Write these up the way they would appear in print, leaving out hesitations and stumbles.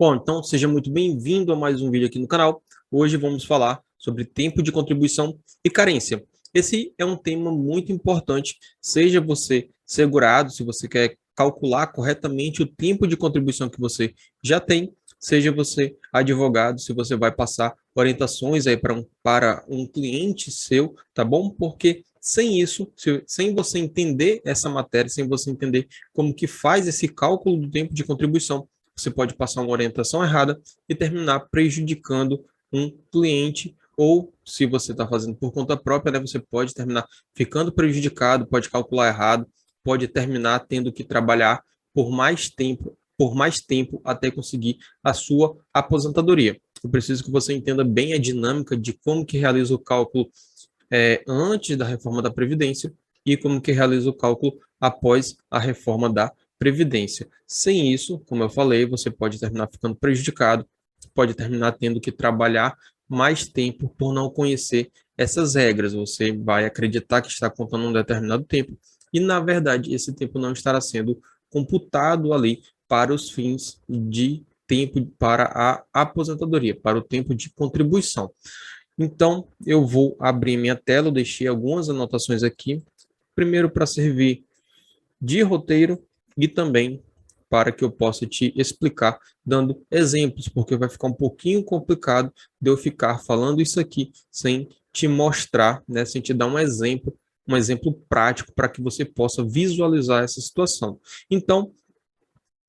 Bom, então seja muito bem-vindo a mais um vídeo aqui no canal. Hoje vamos falar sobre tempo de contribuição e carência. Esse é um tema muito importante, seja você segurado, se você quer calcular corretamente o tempo de contribuição que você já tem, seja você advogado, se você vai passar orientações aí para um cliente seu, tá bom? Porque sem isso, sem você entender essa matéria, sem você entender como que faz esse cálculo do tempo de contribuição, você pode passar uma orientação errada e terminar prejudicando um cliente, ou se você está fazendo por conta própria, né, você pode terminar ficando prejudicado, pode calcular errado, pode terminar tendo que trabalhar por mais tempo até conseguir a sua aposentadoria. Eu preciso que você entenda bem a dinâmica de como que realiza o cálculo antes da reforma da Previdência e como que realiza o cálculo após a reforma da Previdência. Sem isso, como eu falei, você pode terminar ficando prejudicado, pode terminar tendo que trabalhar mais tempo por não conhecer essas regras. Você vai acreditar que está contando um determinado tempo e, na verdade, esse tempo não estará sendo computado ali para os fins de tempo para a aposentadoria, para o tempo de contribuição. Então, eu vou abrir minha tela, eu deixei algumas anotações aqui, primeiro para servir de roteiro e também para que eu possa te explicar dando exemplos, porque vai ficar um pouquinho complicado de eu ficar falando isso aqui sem te mostrar, né, sem te dar um exemplo prático para que você possa visualizar essa situação. Então,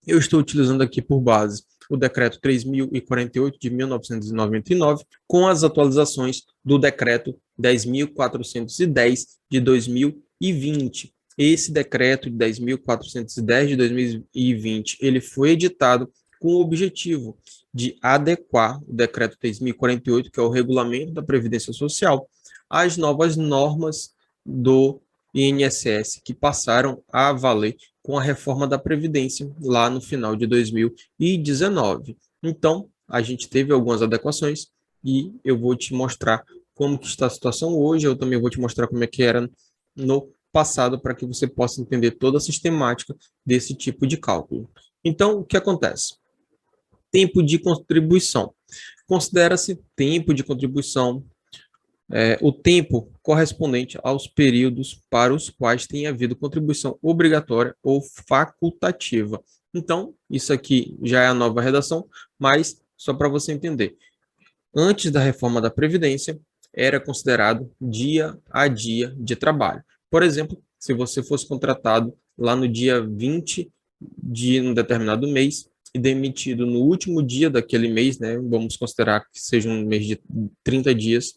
eu estou utilizando aqui por base o decreto 3.048 de 1999, com as atualizações do decreto 10.410 de 2020. Esse decreto de 10.410 de 2020, ele foi editado com o objetivo de adequar o decreto 3.048, que é o regulamento da Previdência Social, às novas normas do INSS, que passaram a valer com a reforma da Previdência lá no final de 2019. Então, a gente teve algumas adequações e eu vou te mostrar como que está a situação hoje, eu também vou te mostrar como é que era no passado para que você possa entender toda a sistemática desse tipo de cálculo. Então, o que acontece? Tempo de contribuição. Considera-se tempo de contribuição o tempo correspondente aos períodos para os quais tem havido contribuição obrigatória ou facultativa. Então, isso aqui já é a nova redação, mas só para você entender. Antes da reforma da Previdência, era considerado dia a dia de trabalho. Por exemplo, se você fosse contratado lá no dia 20 de um determinado mês e demitido no último dia daquele mês, né, vamos considerar que seja um mês de 30 dias,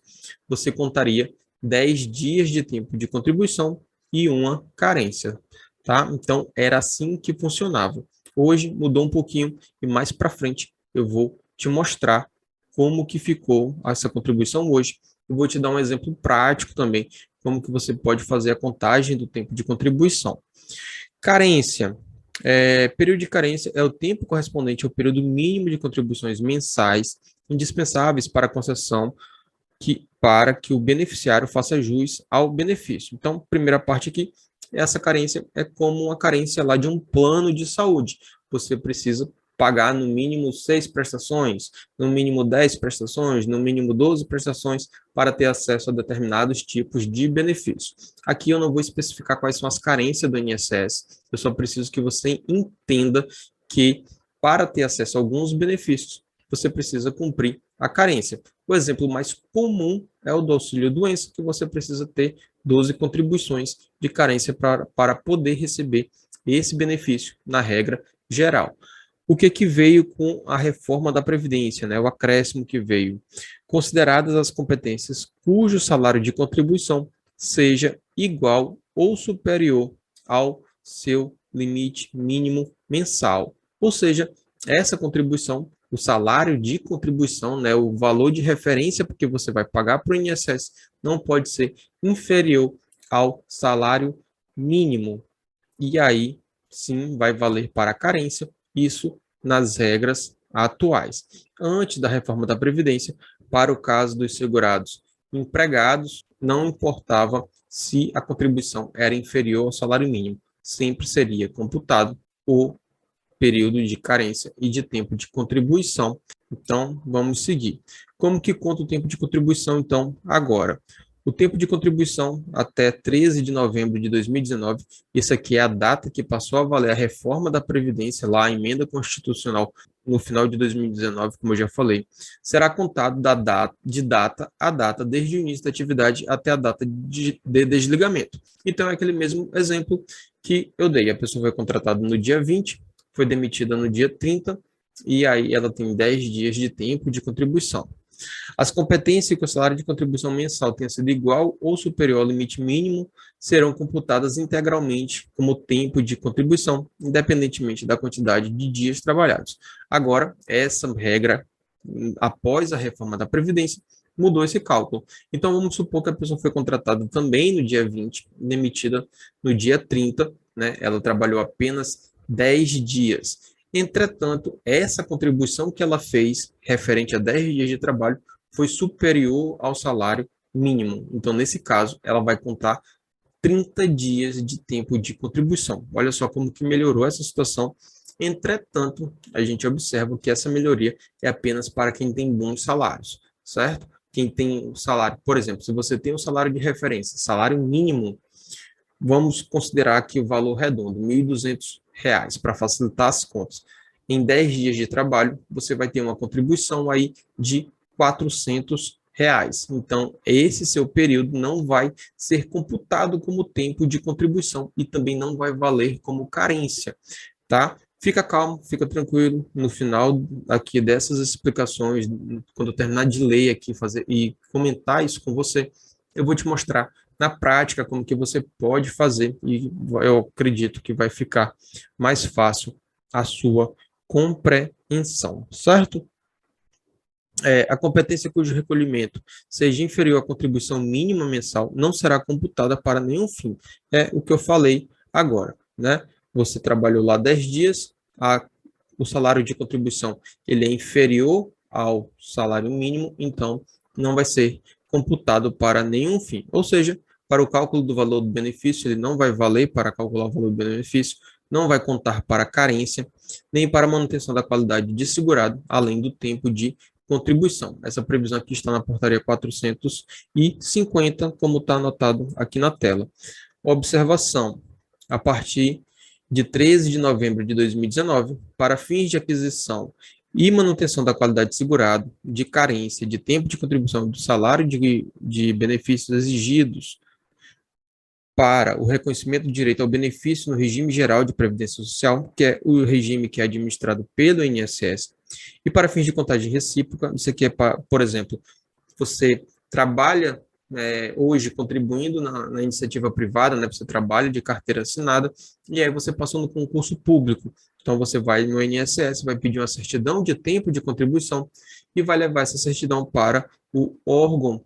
você contaria 10 dias de tempo de contribuição e uma carência, tá? Então, era assim que funcionava. Hoje mudou um pouquinho e mais para frente eu vou te mostrar como que ficou essa contribuição hoje. Eu vou te dar um exemplo prático também, como que você pode fazer a contagem do tempo de contribuição. Carência. Período de carência é o tempo correspondente ao período mínimo de contribuições mensais indispensáveis para a concessão para que o beneficiário faça jus ao benefício. Então, primeira parte aqui, essa carência é como uma carência lá de um plano de saúde. Você precisa pagar no mínimo 6 prestações, no mínimo 10 prestações, no mínimo 12 prestações para ter acesso a determinados tipos de benefícios. Aqui eu não vou especificar quais são as carências do INSS, eu só preciso que você entenda que para ter acesso a alguns benefícios, você precisa cumprir a carência. O exemplo mais comum é o do auxílio-doença, que você precisa ter 12 contribuições de carência para poder receber esse benefício na regra geral. O que veio com a reforma da Previdência, né? O acréscimo que veio? Consideradas as competências cujo salário de contribuição seja igual ou superior ao seu limite mínimo mensal. Ou seja, essa contribuição, o salário de contribuição, né, o valor de referência porque você vai pagar para o INSS, não pode ser inferior ao salário mínimo. E aí, sim, vai valer para a carência, isso nas regras atuais. Antes da reforma da Previdência, para o caso dos segurados empregados, não importava se a contribuição era inferior ao salário mínimo, sempre seria computado o período de carência e de tempo de contribuição. Então, vamos seguir. Como que conta o tempo de contribuição, então, agora? O tempo de contribuição até 13 de novembro de 2019, isso aqui é a data que passou a valer a reforma da Previdência, lá a emenda constitucional no final de 2019, como eu já falei, será contado de data a data, desde o início da atividade até a data de desligamento. Então, é aquele mesmo exemplo que eu dei. A pessoa foi contratada no dia 20, foi demitida no dia 30, e aí ela tem 10 dias de tempo de contribuição. As competências que o salário de contribuição mensal tenha sido igual ou superior ao limite mínimo serão computadas integralmente como tempo de contribuição, independentemente da quantidade de dias trabalhados. Agora, essa regra, após a reforma da Previdência, mudou esse cálculo. Então, vamos supor que a pessoa foi contratada também no dia 20, demitida no dia 30, né? Ela trabalhou apenas 10 dias. Entretanto, essa contribuição que ela fez, referente a 10 dias de trabalho, foi superior ao salário mínimo. Então, nesse caso, ela vai contar 30 dias de tempo de contribuição. Olha só como que melhorou essa situação. Entretanto, a gente observa que essa melhoria é apenas para quem tem bons salários, certo? Quem tem o salário, por exemplo, se você tem um salário de referência, salário mínimo, vamos considerar aqui o valor redondo, R$ 1.200, para facilitar as contas. Em 10 dias de trabalho, você vai ter uma contribuição aí de R$ 400. Então, esse seu período não vai ser computado como tempo de contribuição e também não vai valer como carência, tá? Fica calmo, fica tranquilo. No final aqui dessas explicações, quando eu terminar de ler aqui fazer e comentar isso com você, eu vou te mostrar na prática como que você pode fazer e eu acredito que vai ficar mais fácil a sua compreensão, certo? A competência cujo recolhimento seja inferior à contribuição mínima mensal não será computada para nenhum fim. É o que eu falei agora, né? Você trabalhou lá 10 dias, o salário de contribuição ele é inferior ao salário mínimo, então não vai ser computado para nenhum fim. Ou seja, para o cálculo do valor do benefício, ele não vai valer para calcular o valor do benefício, não vai contar para carência, nem para manutenção da qualidade de segurado, além do tempo de contribuição. Essa previsão aqui está na portaria 450, como está anotado aqui na tela. Observação: a partir de 13 de novembro de 2019, para fins de aquisição e manutenção da qualidade de segurado, de carência, de tempo de contribuição do salário de benefícios exigidos para o reconhecimento do direito ao benefício no regime geral de previdência social, que é o regime que é administrado pelo INSS, e para fins de contagem recíproca, isso aqui é, por exemplo, você trabalha hoje contribuindo na iniciativa privada, né? Você trabalha de carteira assinada, e aí você passou no concurso público. Então, você vai no INSS, vai pedir uma certidão de tempo de contribuição e vai levar essa certidão para o órgão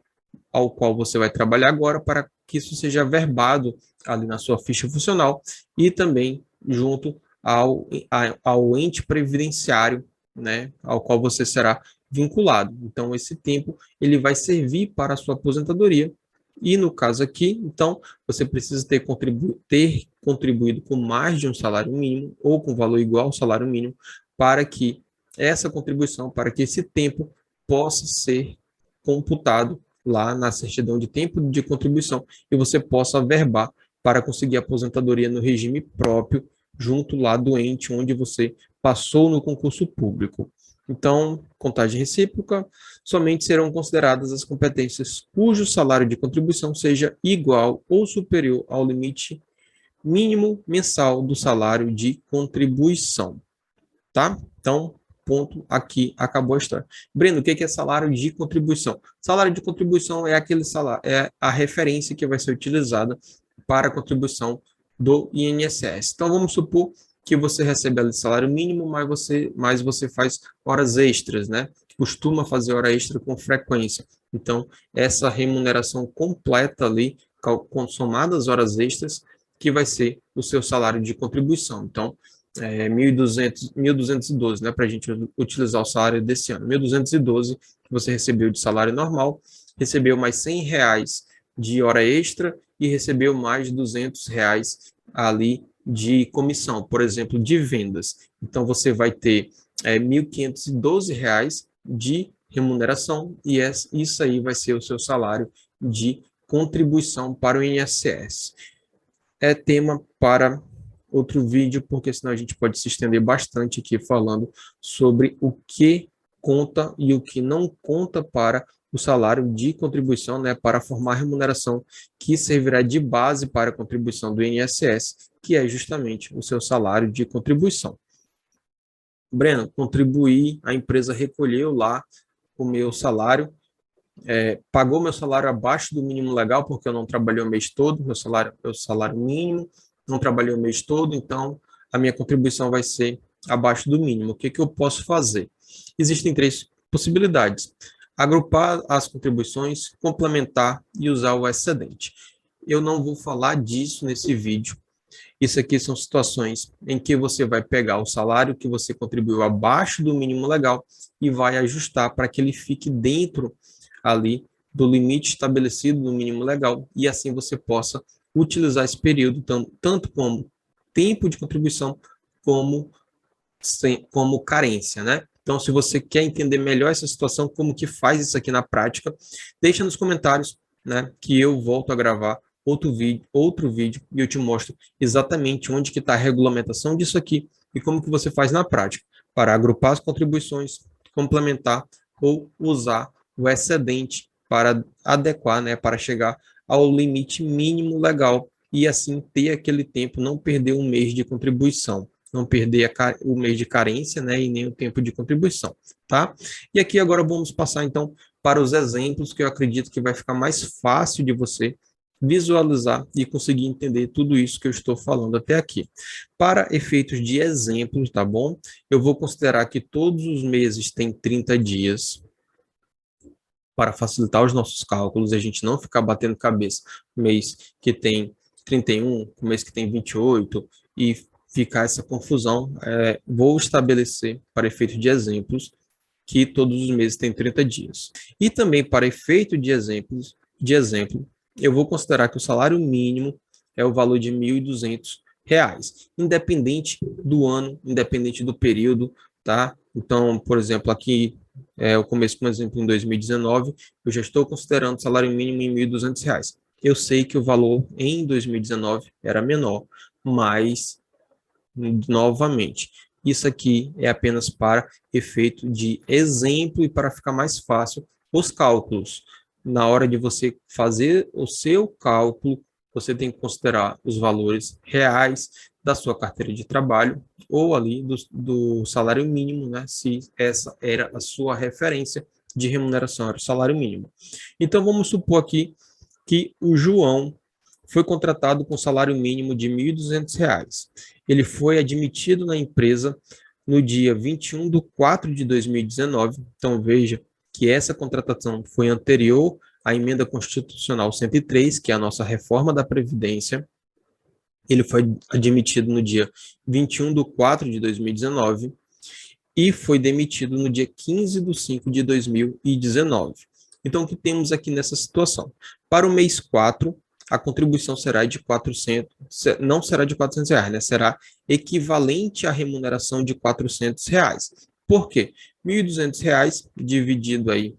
ao qual você vai trabalhar agora, para que isso seja averbado ali na sua ficha funcional e também junto ao ente previdenciário, né, ao qual você será vinculado. Então, esse tempo ele vai servir para a sua aposentadoria. E no caso aqui, então, você precisa ter contribuído com mais de um salário mínimo ou com valor igual ao salário mínimo para que essa contribuição, para que esse tempo possa ser computado lá na certidão de tempo de contribuição e você possa averbar para conseguir a aposentadoria no regime próprio, junto lá do ente onde você passou no concurso público. Então, contagem recíproca, somente serão consideradas as competências cujo salário de contribuição seja igual ou superior ao limite mínimo mensal do salário de contribuição, tá? Então, ponto aqui, acabou a história. Breno, o que é salário de contribuição? Salário de contribuição é aquele salário, é a referência que vai ser utilizada para a contribuição do INSS. Então, vamos supor que você recebe ali salário mínimo, mas você faz horas extras, né? Costuma fazer hora extra com frequência. Então, essa remuneração completa ali, somada as horas extras, que vai ser o seu salário de contribuição. Então, 1.212, né, para a gente utilizar o salário desse ano. 1.212 que você recebeu de salário normal, recebeu mais R$ 100 de hora extra e recebeu mais R$ 200 ali de comissão, por exemplo, de vendas. Então, você vai ter R$ 1.512 de remuneração e isso aí vai ser o seu salário de contribuição para o INSS. É tema para outro vídeo, porque senão a gente pode se estender bastante aqui falando sobre o que conta e o que não conta para o salário de contribuição, né, para formar a remuneração que servirá de base para a contribuição do INSS, que é justamente o seu salário de contribuição. Breno, contribuí, a empresa recolheu lá o meu salário, pagou meu salário abaixo do mínimo legal, porque eu não trabalhei o mês todo, meu salário é o salário mínimo, não trabalhei o mês todo, então a minha contribuição vai ser abaixo do mínimo. O que eu posso fazer? Existem três possibilidades: agrupar as contribuições, complementar e usar o excedente. Eu não vou falar disso nesse vídeo. Isso aqui são situações em que você vai pegar o salário que você contribuiu abaixo do mínimo legal e vai ajustar para que ele fique dentro ali do limite estabelecido no mínimo legal, e assim você possa utilizar esse período tanto como tempo de contribuição como carência, né? Então, se você quer entender melhor essa situação, como que faz isso aqui na prática, deixa nos comentários, né, que eu volto a gravar outro vídeo e eu te mostro exatamente onde que está a regulamentação disso aqui e como que você faz na prática para agrupar as contribuições, complementar ou usar o excedente para adequar, né, para chegar ao limite mínimo legal e assim ter aquele tempo, não perder um mês de contribuição, não perder o mês de carência, né, e nem o tempo de contribuição, tá? E aqui agora vamos passar então para os exemplos que eu acredito que vai ficar mais fácil de você visualizar e conseguir entender tudo isso que eu estou falando até aqui. Para efeitos de exemplos, tá bom? Eu vou considerar que todos os meses têm 30 dias, para facilitar os nossos cálculos, a gente não ficar batendo cabeça mês que tem 31, mês que tem 28 e ficar essa confusão. Vou estabelecer, para efeito de exemplos, que todos os meses têm 30 dias. E também, para efeito de exemplo, eu vou considerar que o salário mínimo é o valor de R$ 1.200, independente do ano, independente do período, tá? Então, por exemplo, aqui eu começo, por exemplo, em 2019, eu já estou considerando o salário mínimo em R$ 1.200. Eu sei que o valor em 2019 era menor, mas, novamente, isso aqui é apenas para efeito de exemplo e para ficar mais fácil os cálculos. Na hora de você fazer o seu cálculo, você tem que considerar os valores reais da sua carteira de trabalho ou ali do salário mínimo, né? Se essa era a sua referência de remuneração, era o salário mínimo. Então, vamos supor aqui que o João foi contratado com salário mínimo de R$ 1.200. Ele foi admitido na empresa no dia 21 de 4 de 2019. Então, veja que essa contratação foi anterior à Emenda Constitucional 103, que é a nossa reforma da Previdência. Ele foi admitido no dia 21 de 4 de 2019 e foi demitido no dia 15 de 5 de 2019. Então, o que temos aqui nessa situação? Para o mês 4, a contribuição será de 400, não será de R$ 400, né? Será equivalente à remuneração de R$ 400. Por quê? R$ 1.200 dividido aí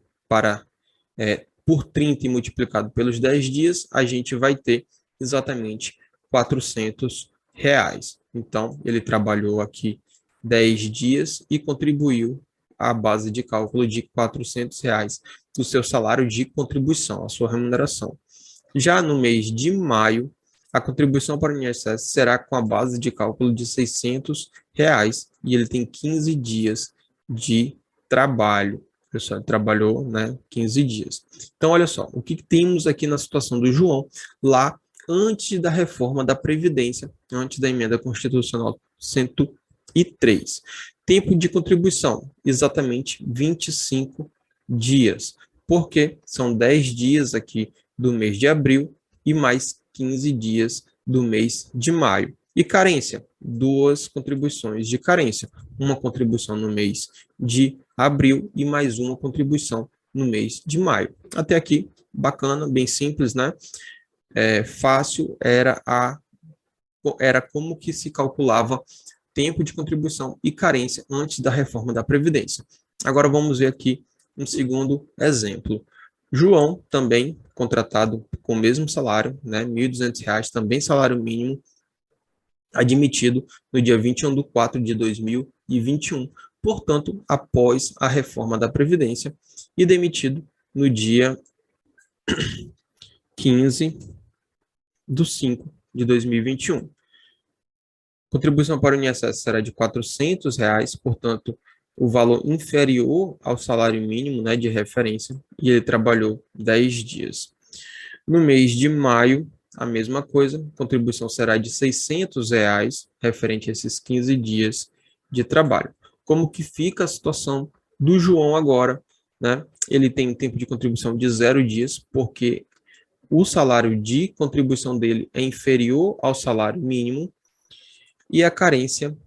por 30 e multiplicado pelos 10 dias, a gente vai ter exatamente R$ 400. Então, ele trabalhou aqui 10 dias e contribuiu à base de cálculo de R$ 400 do seu salário de contribuição, a sua remuneração. Já no mês de maio, a contribuição para o INSS será com a base de cálculo de R$ 600 e ele tem 15 dias de trabalho. O pessoal trabalhou, né, 15 dias. Então, olha só, o que temos aqui na situação do João, lá antes da reforma da Previdência, antes da Emenda Constitucional 103. Tempo de contribuição, exatamente 25 dias, porque são 10 dias aqui do mês de abril e mais 15 dias do mês de maio. E carência, 2 contribuições de carência, uma contribuição no mês de abril e mais uma contribuição no mês de maio. Até aqui, bacana, bem simples, né? Fácil era a era como que se calculava tempo de contribuição e carência antes da reforma da Previdência. Agora vamos ver aqui um segundo exemplo. João, também contratado com o mesmo salário, né, R$ 1.200, também salário mínimo, admitido no dia 21 de 4 de 2021, portanto, após a reforma da Previdência, e demitido no dia 15 de 5 de 2021. Contribuição para o INSS será de R$ 400, portanto, o valor inferior ao salário mínimo, né, de referência, e ele trabalhou 10 dias. No mês de maio, a mesma coisa, a contribuição será de R$ 600, referente a esses 15 dias de trabalho. Como que fica a situação do João agora, né? Ele tem um tempo de contribuição de 0 dias, porque o salário de contribuição dele é inferior ao salário mínimo e a carência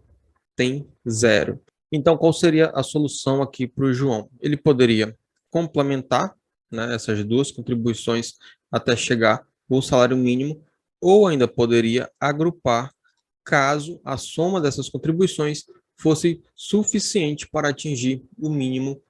tem 0. Então, qual seria a solução aqui para o João? Ele poderia complementar, né, essas duas contribuições até chegar ao salário mínimo, ou ainda poderia agrupar, caso a soma dessas contribuições fosse suficiente para atingir o mínimo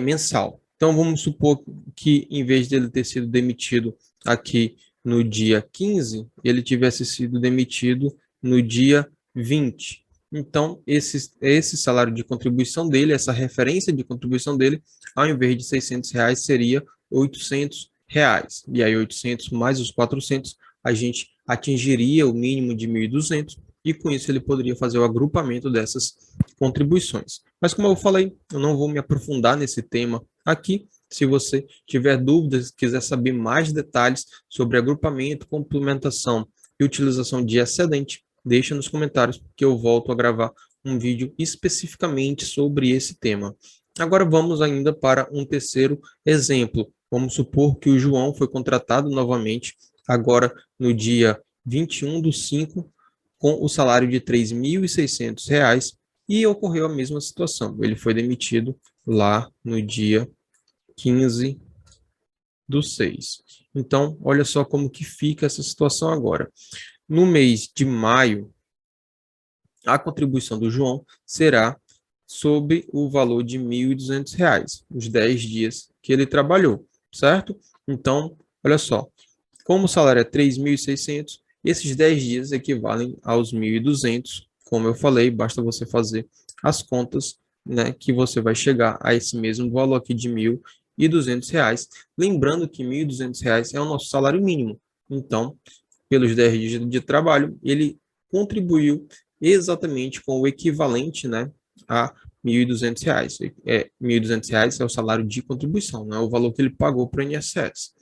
mensal. Então, vamos supor que, em vez dele ter sido demitido aqui no dia 15, ele tivesse sido demitido no dia 20. Então, esse salário de contribuição dele, essa referência de contribuição dele, ao invés de R$ 600, seria R$ 800. E aí, 800 mais os 400, a gente atingiria o mínimo de 1.200, e com isso ele poderia fazer o agrupamento dessas contribuições. Mas como eu falei, eu não vou me aprofundar nesse tema aqui. Se você tiver dúvidas, quiser saber mais detalhes sobre agrupamento, complementação e utilização de excedente, deixa nos comentários que eu volto a gravar um vídeo especificamente sobre esse tema. Agora vamos ainda para um terceiro exemplo. Vamos supor que o João foi contratado novamente, agora no dia 21 do 5, com o salário de R$ 3.600, e ocorreu a mesma situação. Ele foi demitido lá no dia 15 do 6. Então, olha só como que fica essa situação agora. No mês de maio, a contribuição do João será sobre o valor de R$ 1.200, os 10 dias que ele trabalhou, certo? Então, olha só, como o salário é 3.600, esses 10 dias equivalem aos 1.200. Como eu falei, basta você fazer as contas, né, que você vai chegar a esse mesmo valor aqui de R$ 1.200. Lembrando que R$ 1.200 é o nosso salário mínimo. Então, pelos 10 dias de trabalho, ele contribuiu exatamente com o equivalente, né, a R$ 1.200. R$ 1.200 é o salário de contribuição, não é o valor que ele pagou para o INSS.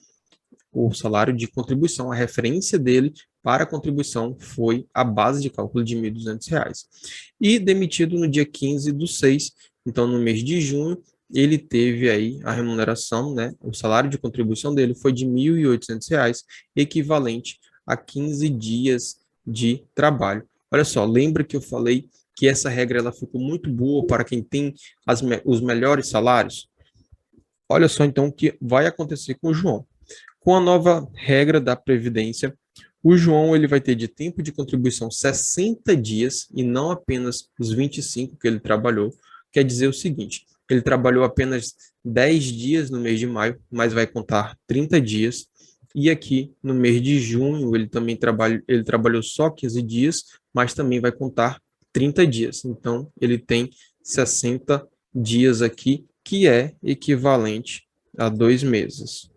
O salário de contribuição, a referência dele para a contribuição foi a base de cálculo de R$ 1.200. E demitido no dia 15 do 6, então no mês de junho, ele teve aí a remuneração, né, o salário de contribuição dele foi de R$ 1.800, equivalente a 15 dias de trabalho. Olha só, lembra que eu falei que essa regra ela ficou muito boa para quem tem os melhores salários? Olha só então o que vai acontecer com o João. Com a nova regra da Previdência, o João ele vai ter de tempo de contribuição 60 dias e não apenas os 25 que ele trabalhou. Quer dizer o seguinte, ele trabalhou apenas 10 dias no mês de maio, mas vai contar 30 dias. E aqui no mês de junho ele também trabalhou só 15 dias, mas também vai contar 30 dias. Então ele tem 60 dias aqui, que é equivalente a 2 meses.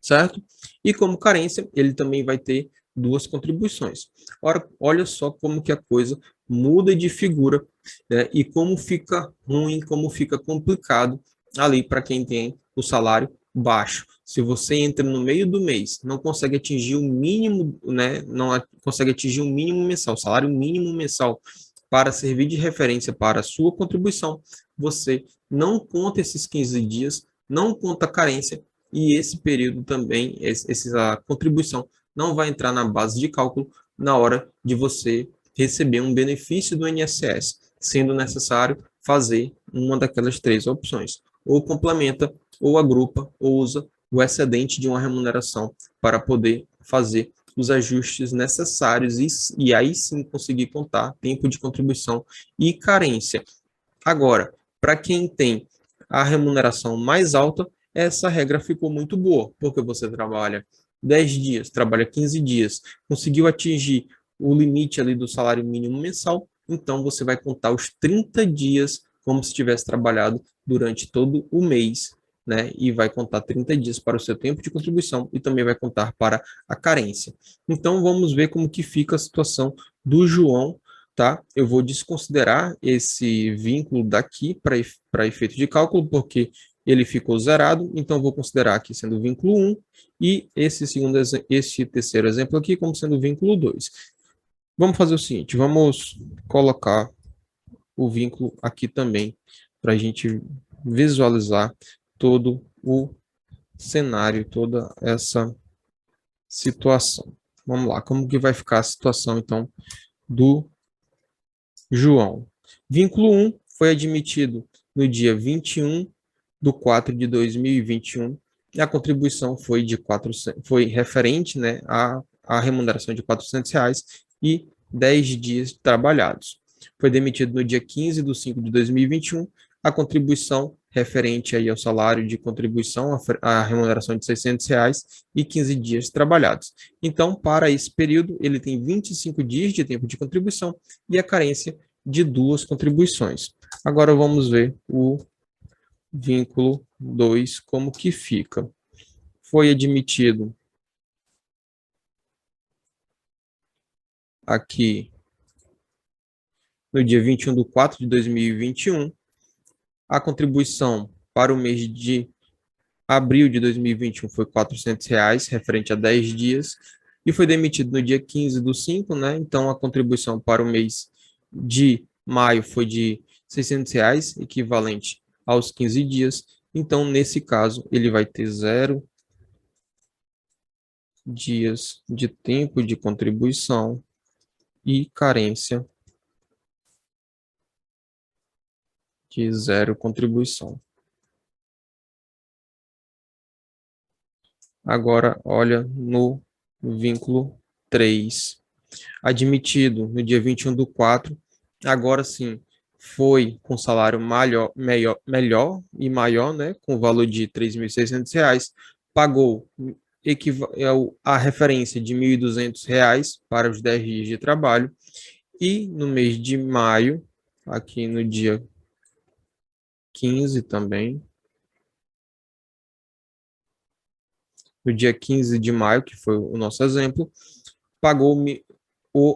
Certo? E como carência, ele também vai ter duas contribuições. Ora, olha só como que a coisa muda de figura, né? E como fica ruim, como fica complicado ali para quem tem o salário baixo. Se você entra no meio do mês, não consegue atingir o mínimo, né? Não consegue atingir o mínimo mensal, o salário mínimo mensal para servir de referência para a sua contribuição, você não conta esses 15 dias, não conta a carência, e esse período também, a contribuição, não vai entrar na base de cálculo na hora de você receber um benefício do INSS, sendo necessário fazer uma daquelas 3 opções. Ou complementa, ou agrupa, ou usa o excedente de uma remuneração para poder fazer os ajustes necessários e aí sim conseguir contar tempo de contribuição e carência. Agora, para quem tem a remuneração mais alta, essa regra ficou muito boa, porque você trabalha 10 dias, trabalha 15 dias, conseguiu atingir o limite ali do salário mínimo mensal, então você vai contar os 30 dias como se tivesse trabalhado durante todo o mês, né? E vai contar 30 dias para o seu tempo de contribuição e também vai contar para a carência. Então vamos ver como que fica a situação do João, tá? Eu vou desconsiderar esse vínculo daqui para efeito de cálculo, porque ele ficou zerado, então vou considerar aqui sendo vínculo 1 e esse terceiro exemplo aqui como sendo vínculo 2. Vamos fazer o seguinte, vamos colocar o vínculo aqui também, para a gente visualizar todo o cenário, toda essa situação. Vamos lá, como que vai ficar a situação, então, do João? Vínculo 1 foi admitido no dia 21/4/2021 e a contribuição foi de 400, foi referente, né, à remuneração de R$ 400 e 10 dias trabalhados. Foi demitido no dia 15/5/2021, a contribuição referente aí ao salário de contribuição, a remuneração de R$ 600 e 15 dias trabalhados. Então, para esse período, ele tem 25 dias de tempo de contribuição e a carência de 2 contribuições. Agora vamos ver o vínculo 2, como que fica. Foi admitido aqui no dia 21/4/2021, a contribuição para o mês de abril de 2021 foi R$ 400, referente a 10 dias, e foi demitido no dia 15/5, né? Então, a contribuição para o mês de maio foi de R$ 600, equivalente aos 15 dias. Então, nesse caso, ele vai ter 0 dias de tempo de contribuição e carência de 0 contribuição. Agora, olha no vínculo 3. Admitido no dia 21/4, agora sim, foi com salário melhor e maior, né, com o valor de R$ 3.600, pagou a referência de R$ 1.200 para os 10 dias de trabalho, e no mês de maio, aqui no dia 15 também, no dia 15 de maio, que foi o nosso exemplo, pagou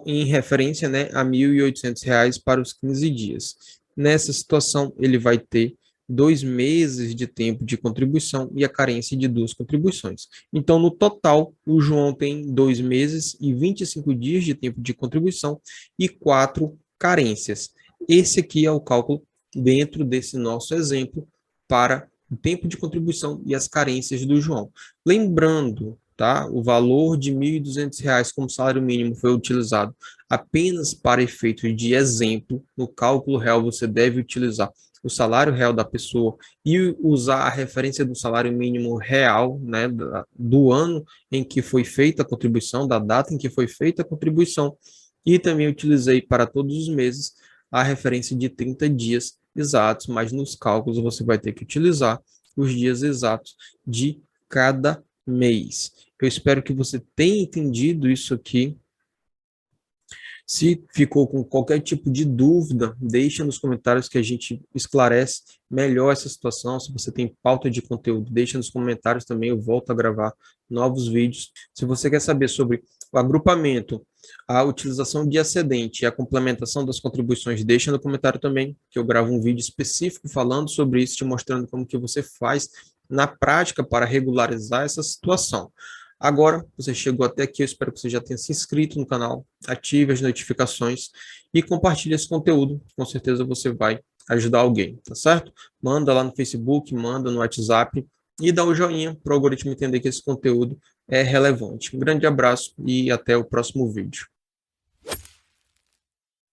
em referência, né, a R$ 1.800 para os 15 dias. Nessa situação, ele vai ter 2 meses de tempo de contribuição e a carência de 2 contribuições. Então, no total, o João tem 2 meses e 25 dias de tempo de contribuição e 4 carências. Esse aqui é o cálculo dentro desse nosso exemplo para o tempo de contribuição e as carências do João. Lembrando, tá, o valor de R$ 1.200 como salário mínimo foi utilizado apenas para efeitos de exemplo. No cálculo real, você deve utilizar o salário real da pessoa e usar a referência do salário mínimo real, né, do ano em que foi feita a contribuição, da data em que foi feita a contribuição, e também utilizei para todos os meses a referência de 30 dias exatos, mas nos cálculos você vai ter que utilizar os dias exatos de cada mês. Eu espero que você tenha entendido isso aqui. Se ficou com qualquer tipo de dúvida, deixa nos comentários que a gente esclarece melhor essa situação. Se você tem pauta de conteúdo, deixa nos comentários também, eu volto a gravar novos vídeos. Se você quer saber sobre o agrupamento, a utilização de excedente e a complementação das contribuições, deixa no comentário também, que eu gravo um vídeo específico falando sobre isso, te mostrando como que você faz na prática para regularizar essa situação. Agora, você chegou até aqui, eu espero que você já tenha se inscrito no canal, ative as notificações e compartilhe esse conteúdo. Com certeza você vai ajudar alguém, tá certo? Manda lá no Facebook, manda no WhatsApp e dá o joinha para o algoritmo entender que esse conteúdo é relevante. Um grande abraço e até o próximo vídeo.